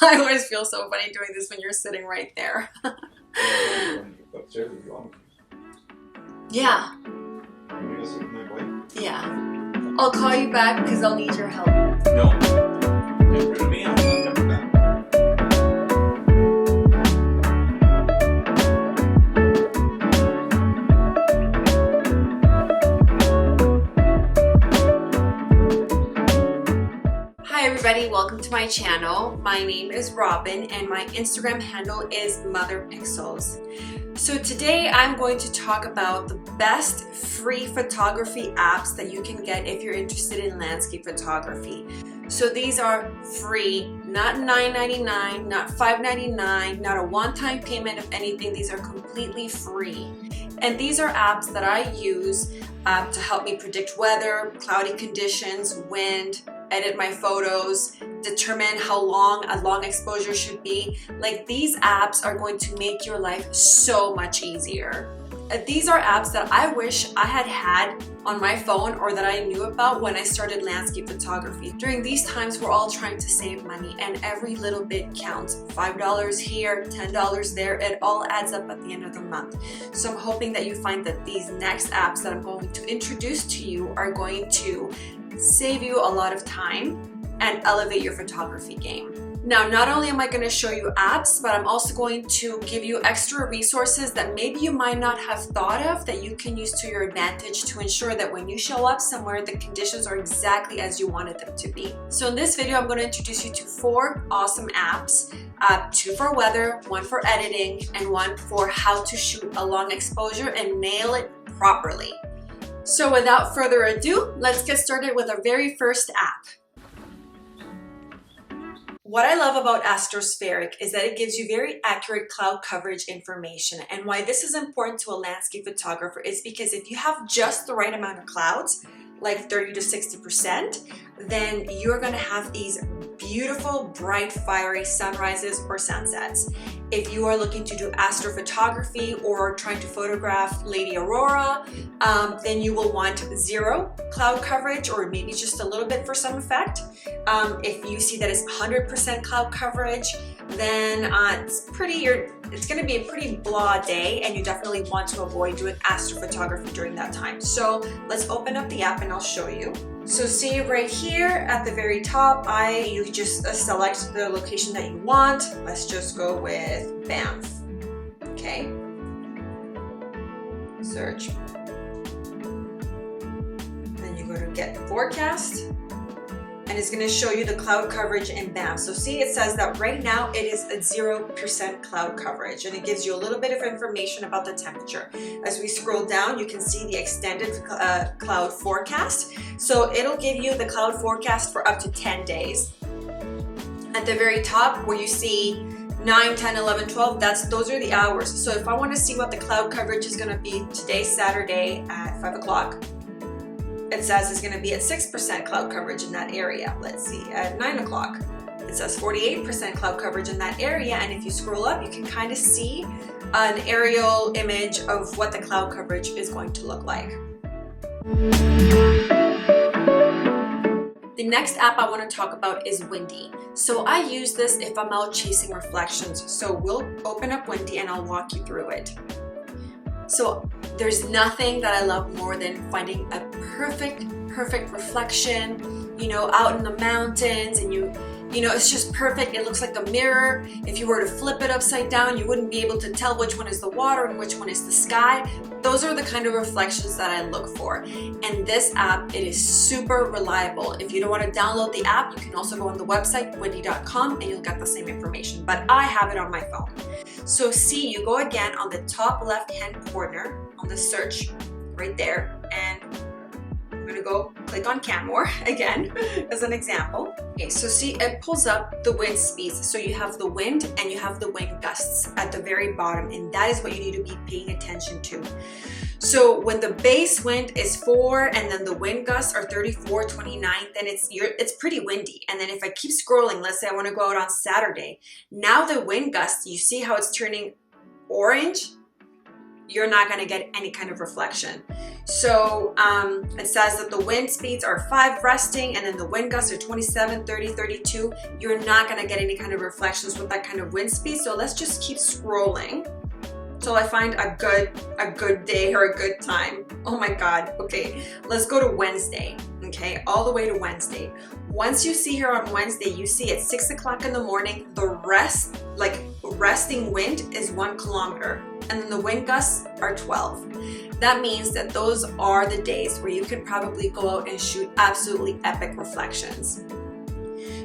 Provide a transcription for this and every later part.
I always feel so funny doing this when you're sitting right there. Yeah. Yeah. I'll call you back because I'll need your help. No. Get rid of me, I'm never back. Hi everybody, welcome to my channel. My name is Robin and my Instagram handle is MotherPixels. So today I'm going to talk about the best free photography apps that you can get if you're interested in landscape photography. So these are free, not $9.99, not $5.99, not a one-time payment of anything. These are completely free. And these are apps that I use to help me predict weather, cloudy conditions, wind, edit my photos, determine how long a long exposure should be. Like, these apps are going to make your life so much easier. These are apps that I wish I had on my phone or that I knew about when I started landscape photography. During these times, we're all trying to save money and every little bit counts. $5 here, $10 there, it all adds up at the end of the month. So I'm hoping that you find that these next apps that I'm going to introduce to you are going to save you a lot of time and elevate your photography game. Now, not only am I going to show you apps, but I'm also going to give you extra resources that maybe you might not have thought of that you can use to your advantage to ensure that when you show up somewhere, the conditions are exactly as you wanted them to be. So in this video, I'm going to introduce you to 4 awesome apps, 2 for weather, 1 for editing, and 1 for how to shoot a long exposure and nail it properly. So without further ado, let's get started with our very first app. What I love about Astrospheric is that it gives you very accurate cloud coverage information. And why this is important to a landscape photographer is because if you have just the right amount of clouds, like 30 to 60%, then you're gonna have these beautiful, bright, fiery sunrises or sunsets. If you are looking to do astrophotography or trying to photograph Lady Aurora, then you will want 0 cloud coverage or maybe just a little bit for some effect. If you see that it's 100% cloud coverage, then it's going to be a pretty blah day, and you definitely want to avoid doing astrophotography during that time. So let's open up the app and I'll show you. So see right here at the very top, you just select the location that you want. Let's just go with Banff. Okay. Search. Then you go to Get Forecast. And it's going to show you the cloud coverage in Banff. So see, it says that right now it is at 0% cloud coverage, and it gives you a little bit of information about the temperature. As we scroll down, you can see the extended cloud forecast. So it'll give you the cloud forecast for up to 10 days. At the very top where you see 9, 10, 11, 12, those are the hours. So if I want to see what the cloud coverage is going to be today, Saturday at 5 o'clock, it says it's going to be at 6% cloud coverage in that area. Let's see, at 9 o'clock, it says 48% cloud coverage in that area. And if you scroll up, you can kind of see an aerial image of what the cloud coverage is going to look like. The next app I want to talk about is Windy. So I use this if I'm out chasing reflections. So we'll open up Windy and I'll walk you through it. So there's nothing that I love more than finding a perfect reflection, out in the mountains, and it's just perfect. It looks like a mirror. If you were to flip it upside down, you wouldn't be able to tell which one is the water and which one is the sky. Those are the kind of reflections that I look for. And this app, it is super reliable. If you don't want to download the app, you can also go on the website, windy.com, and you'll get the same information. But I have it on my phone. So see, you go again on the top left-hand corner on the search right there, and I'm going to go click on Canmore again as an example. Okay, so see, it pulls up the wind speeds. So you have the wind and you have the wind gusts at the very bottom, and that is what you need to be paying attention to. So when the base wind is 4 and then the wind gusts are 34, 29, then it's pretty windy. And then if I keep scrolling, let's say I want to go out on Saturday, now the wind gusts, you see how it's turning orange? you're not going to get any kind of reflection. So it says that the wind speeds are 5 resting, and then the wind gusts are 27, 30, 32. You're not going to get any kind of reflections with that kind of wind speed. So let's just keep scrolling till I find a good day or a good time. Oh my God. Okay, let's go to Wednesday. Okay, all the way to Wednesday. Once you see here on Wednesday, you see at 6 o'clock in the morning, the resting wind is 1 kilometer, and then the wind gusts are 12. That means that those are the days where you can probably go out and shoot absolutely epic reflections.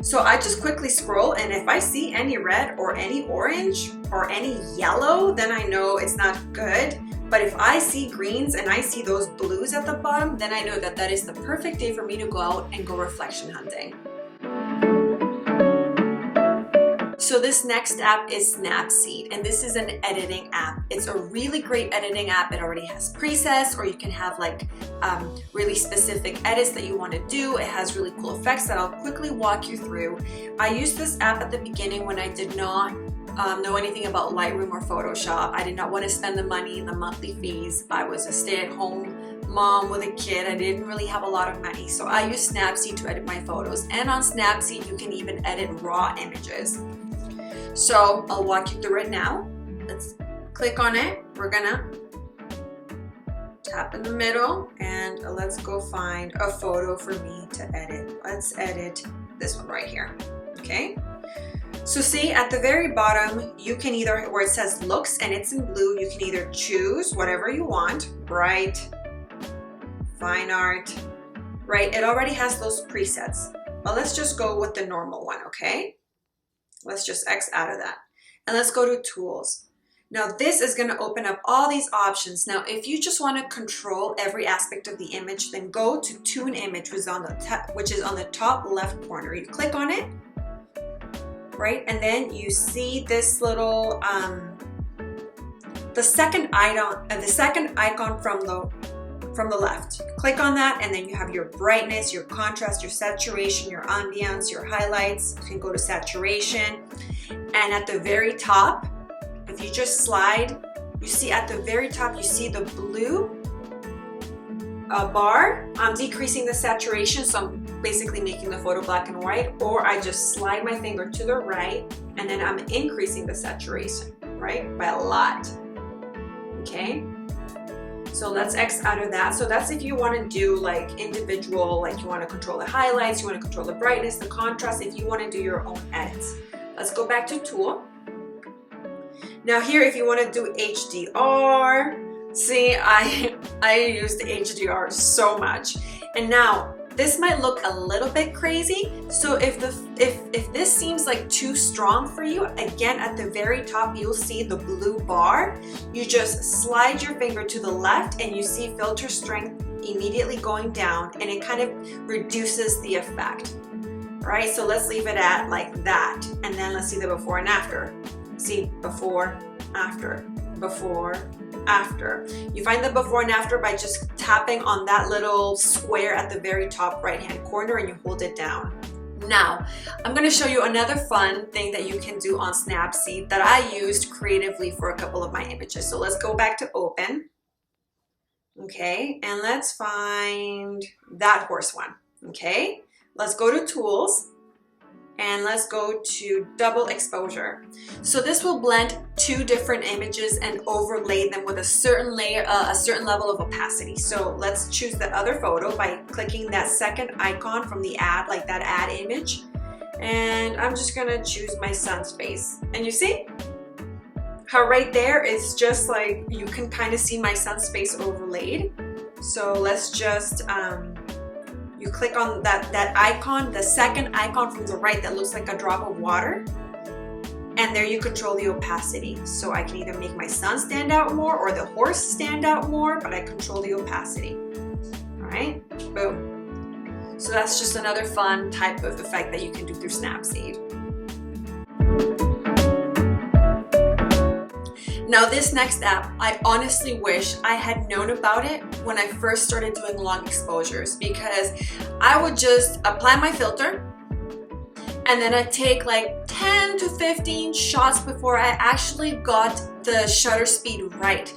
So I just quickly scroll, and if I see any red or any orange or any yellow, then I know it's not good. But if I see greens and I see those blues at the bottom, then I know that that is the perfect day for me to go out and go reflection hunting. So this next app is Snapseed, and this is an editing app. It's a really great editing app. It already has presets, or you can have like really specific edits that you want to do. It has really cool effects that I'll quickly walk you through. I used this app at the beginning when I did not know anything about Lightroom or Photoshop. I did not want to spend the money in the monthly fees. I was a stay-at-home mom with a kid. I didn't really have a lot of money, so I used Snapseed to edit my photos. And on Snapseed, you can even edit raw images. So I'll walk you through it now. Let's click on it. We're gonna tap in the middle, and let's go find a photo for me to edit. Let's edit this one right here. Okay. So see at the very bottom, you can either, where it says looks and it's in blue, you can either choose whatever you want, bright, fine art, right? It already has those presets, but let's just go with the normal one, okay? Let's just X out of that. And let's go to tools. Now this is gonna open up all these options. Now, if you just wanna control every aspect of the image, then go to Tune Image, which is on the top left corner. You click on it, right? And then you see this little, the second icon from the left. Click on that, and then you have your brightness, your contrast, your saturation, your ambience, your highlights. You can go to saturation. And at the very top, if you just slide, you see at the very top, you see the blue bar. I'm decreasing the saturation, so I'm basically making the photo black and white, or I just slide my finger to the right, and then I'm increasing the saturation, right, by a lot. Okay. So let's X out of that. So that's if you want to do like individual, like you want to control the highlights, you want to control the brightness, the contrast, if you want to do your own edits. Let's go back to Tool. Now here, if you want to do HDR, see, I use the HDR so much. And now this might look a little bit crazy. So if this seems like too strong for you, again, at the very top, you'll see the blue bar. You just slide your finger to the left and you see filter strength immediately going down, and it kind of reduces the effect, right? So let's leave it at like that. And then let's see the before and after. See, before, after, before, after. You find the before and after by just tapping on that little square at the very top right hand corner, and you hold it down. Now, I'm going to show you another fun thing that you can do on Snapseed that I used creatively for a couple of my images. So let's go back to Open. Okay, and let's find that horse one. Okay, let's go to Tools. And let's go to double exposure. So this will blend 2 different images and overlay them with a certain layer, a certain level of opacity. So let's choose the other photo by clicking that second icon from the ad, like that ad image. And I'm just gonna choose my son's face. And you see how right there is just like, you can kind of see my son's face overlaid. So let's just, you click on that icon, the second icon from the right that looks like a drop of water, and there you control the opacity. So I can either make my son stand out more or the horse stand out more, but I control the opacity. All right, boom. So that's just another fun type of effect that you can do through Snapseed. Now this next app, I honestly wish I had known about it when I first started doing long exposures, because I would just apply my filter and then I'd take like 10 to 15 shots before I actually got the shutter speed right.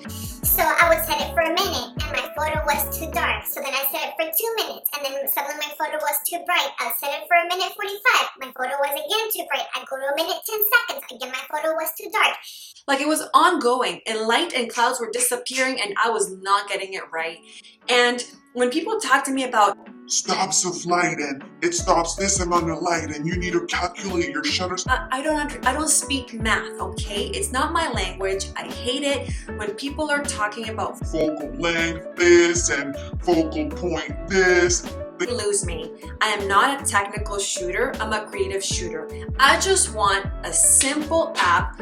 So I would set it for a minute and my photo was too dark. So then I set it for 2 minutes and then suddenly my photo was too bright. I set it for a minute 45. My photo was again too bright. I go to a minute 10 seconds. Again, my photo was too dark. Like it was ongoing, and light and clouds were disappearing and I was not getting it right. And when people talk to me about stops of light and it stops this amount of light and you need to calculate your shutter speed. I don't speak math, okay? It's not my language. I hate it when people are talking about Focal length this and focal point this. They lose me. I am not a technical shooter. I'm a creative shooter. I just want a simple app.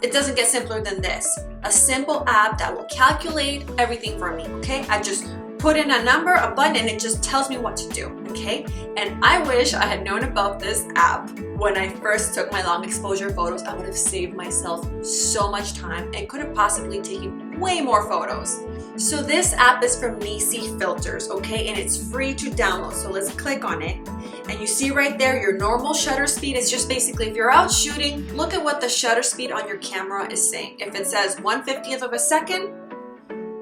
It doesn't get simpler than this. A simple app that will calculate everything for me, okay? I just put in a number, a button, and it just tells me what to do, okay? And I wish I had known about this app when I first took my long exposure photos. I would have saved myself so much time and could have possibly taken way more photos. So this app is from Snapseed Filters, okay? And it's free to download. So let's click on it. And you see right there, your normal shutter speed is just basically, if you're out shooting, look at what the shutter speed on your camera is saying. If it says 1/50th of a second,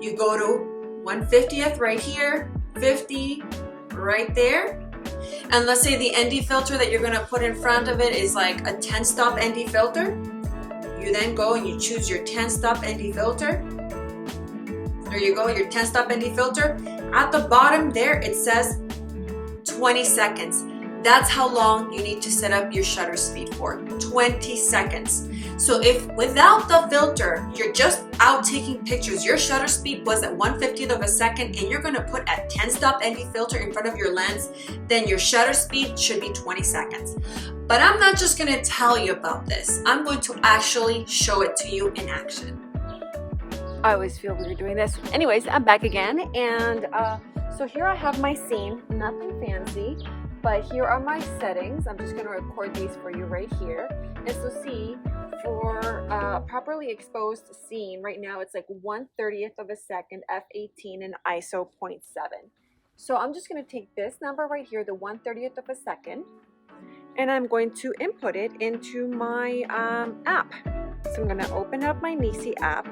you go to 1/50th right here, 50 right there. And let's say the ND filter that you're gonna put in front of it is like a 10-stop ND filter. You then go and you choose your 10-stop ND filter. There you go, your 10-stop ND filter. At the bottom there, it says 20 seconds. That's how long you need to set up your shutter speed for, 20 seconds. So if without the filter, you're just out taking pictures, your shutter speed was at 1/50th of a second and you're gonna put a 10-stop ND filter in front of your lens, then your shutter speed should be 20 seconds. But I'm not just gonna tell you about this. I'm going to actually show it to you in action. I always feel weird doing this. Anyways, I'm back again, and so here I have my scene, nothing fancy, but here are my settings. I'm just gonna record these for you right here. And so see, for properly exposed scene, right now it's like 1/30th of a second, f/18 and ISO 0.7. So I'm just gonna take this number right here, the 1/30th of a second, and I'm going to input it into my app. So I'm gonna open up my Snapseed app.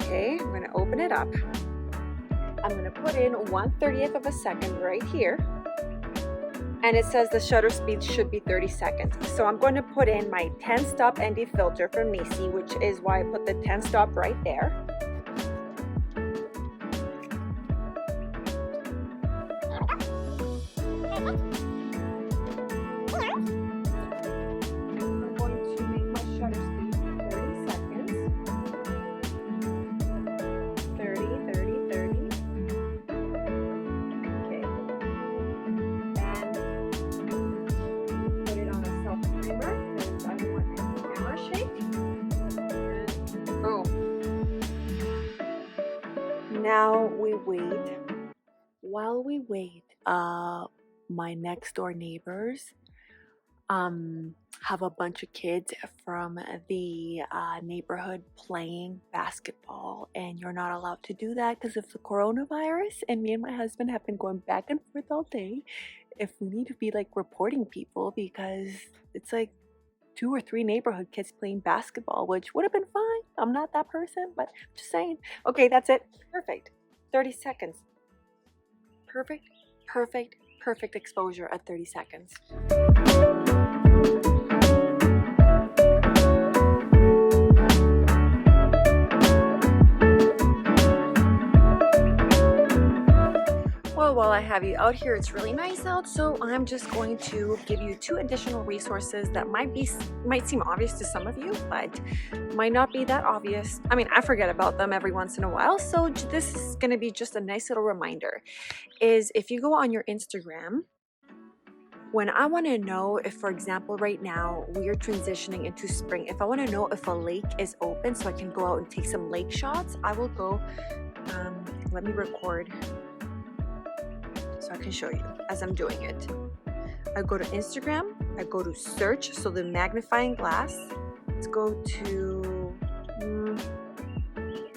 Okay, I'm gonna open it up. I'm gonna put in 1/30th of a second right here. And it says the shutter speed should be 30 seconds. So I'm going to put in my 10-stop ND filter from Snapseed, which is why I put the 10-stop right there. I'm going to make my shutter speed 30 seconds. 30, 30, 30. Okay. And put it on a self-timer because I don't want any camera shake. And boom. Now we wait. While we wait, my next door neighbors have a bunch of kids from the neighborhood playing basketball, and you're not allowed to do that because of the coronavirus. And me and my husband have been going back and forth all day if we need to be like reporting people, because it's like 2 or 3 neighborhood kids playing basketball, which would have been fine. I'm not that person, but just saying. Okay, that's it. Perfect. 30 seconds. Perfect, perfect, perfect exposure at 30 seconds. Well, while I have you out here, it's really nice out, so I'm just going to give you 2 additional resources that might seem obvious to some of you, but might not be that obvious. I mean, I forget about them every once in a while, so this is going to be just a nice little reminder. Is if you go on your Instagram, when I want to know if, for example, right now we are transitioning into spring, if I want to know if a lake is open so I can go out and take some lake shots, I will go, let me record so I can show you as I'm doing it. I go to Instagram, I go to search, so the magnifying glass. Let's go to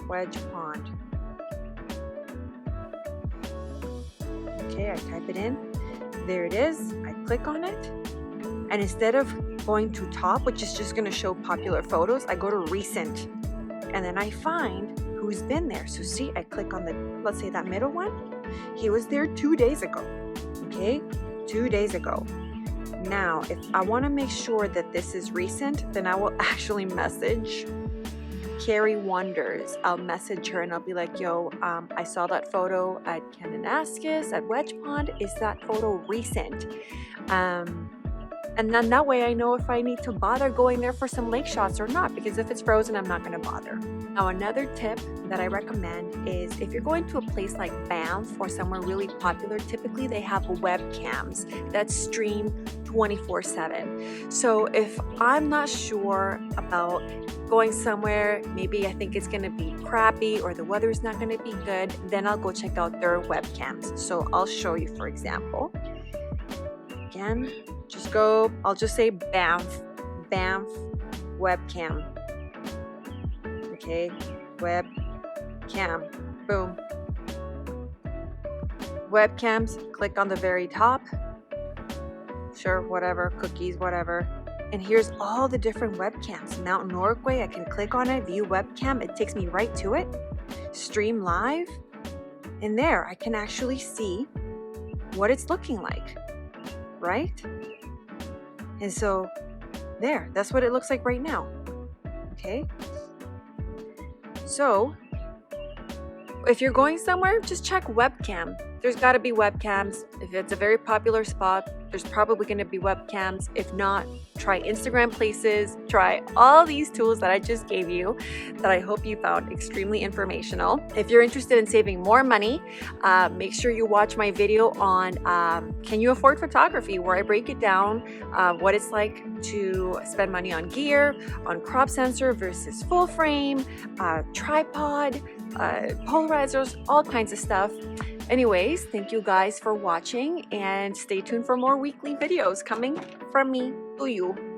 Wedge Pond. Okay, I type it in. There it is. I click on it. And instead of going to top, which is just going to show popular photos, I go to recent. And then I find who's been there. So see, I click on the, let's say that middle one. He was there 2 days ago. Okay, 2 days ago. Now, if I want to make sure that this is recent, then I will actually message Carrie Wonders. I'll message her and I'll be like, yo, I saw that photo at Kananaskis, at Wedge Pond. Is that photo recent? And then that way I know if I need to bother going there for some lake shots or not, because if it's frozen, I'm not going to bother. Now, another tip that I recommend is if you're going to a place like Banff or somewhere really popular, typically they have webcams that stream 24/7. So if I'm not sure about going somewhere, maybe I think it's going to be crappy or the weather's not going to be good, then I'll go check out their webcams. So I'll show you, for example. Again, just go, I'll just say Banff webcam. Okay, webcam, boom. Webcams, click on the very top. Sure, whatever, cookies, whatever. And here's all the different webcams. Mount Norquay, I can click on it, view webcam, it takes me right to it. Stream live, and there I can actually see what it's looking like, right? And so there, that's what it looks like right now. Okay. So if you're going somewhere, just check webcam. There's got to be webcams. If it's a very popular spot, there's probably going to be webcams. If not, try Instagram Places, try all these tools that I just gave you that I hope you found extremely informational. If you're interested in saving more money, make sure you watch my video on Can You Afford Photography, where I break it down what it's like to spend money on gear, on crop sensor versus full frame, tripod, polarizers, all kinds of stuff. Anyways, thank you guys for watching and stay tuned for more weekly videos coming from me to you.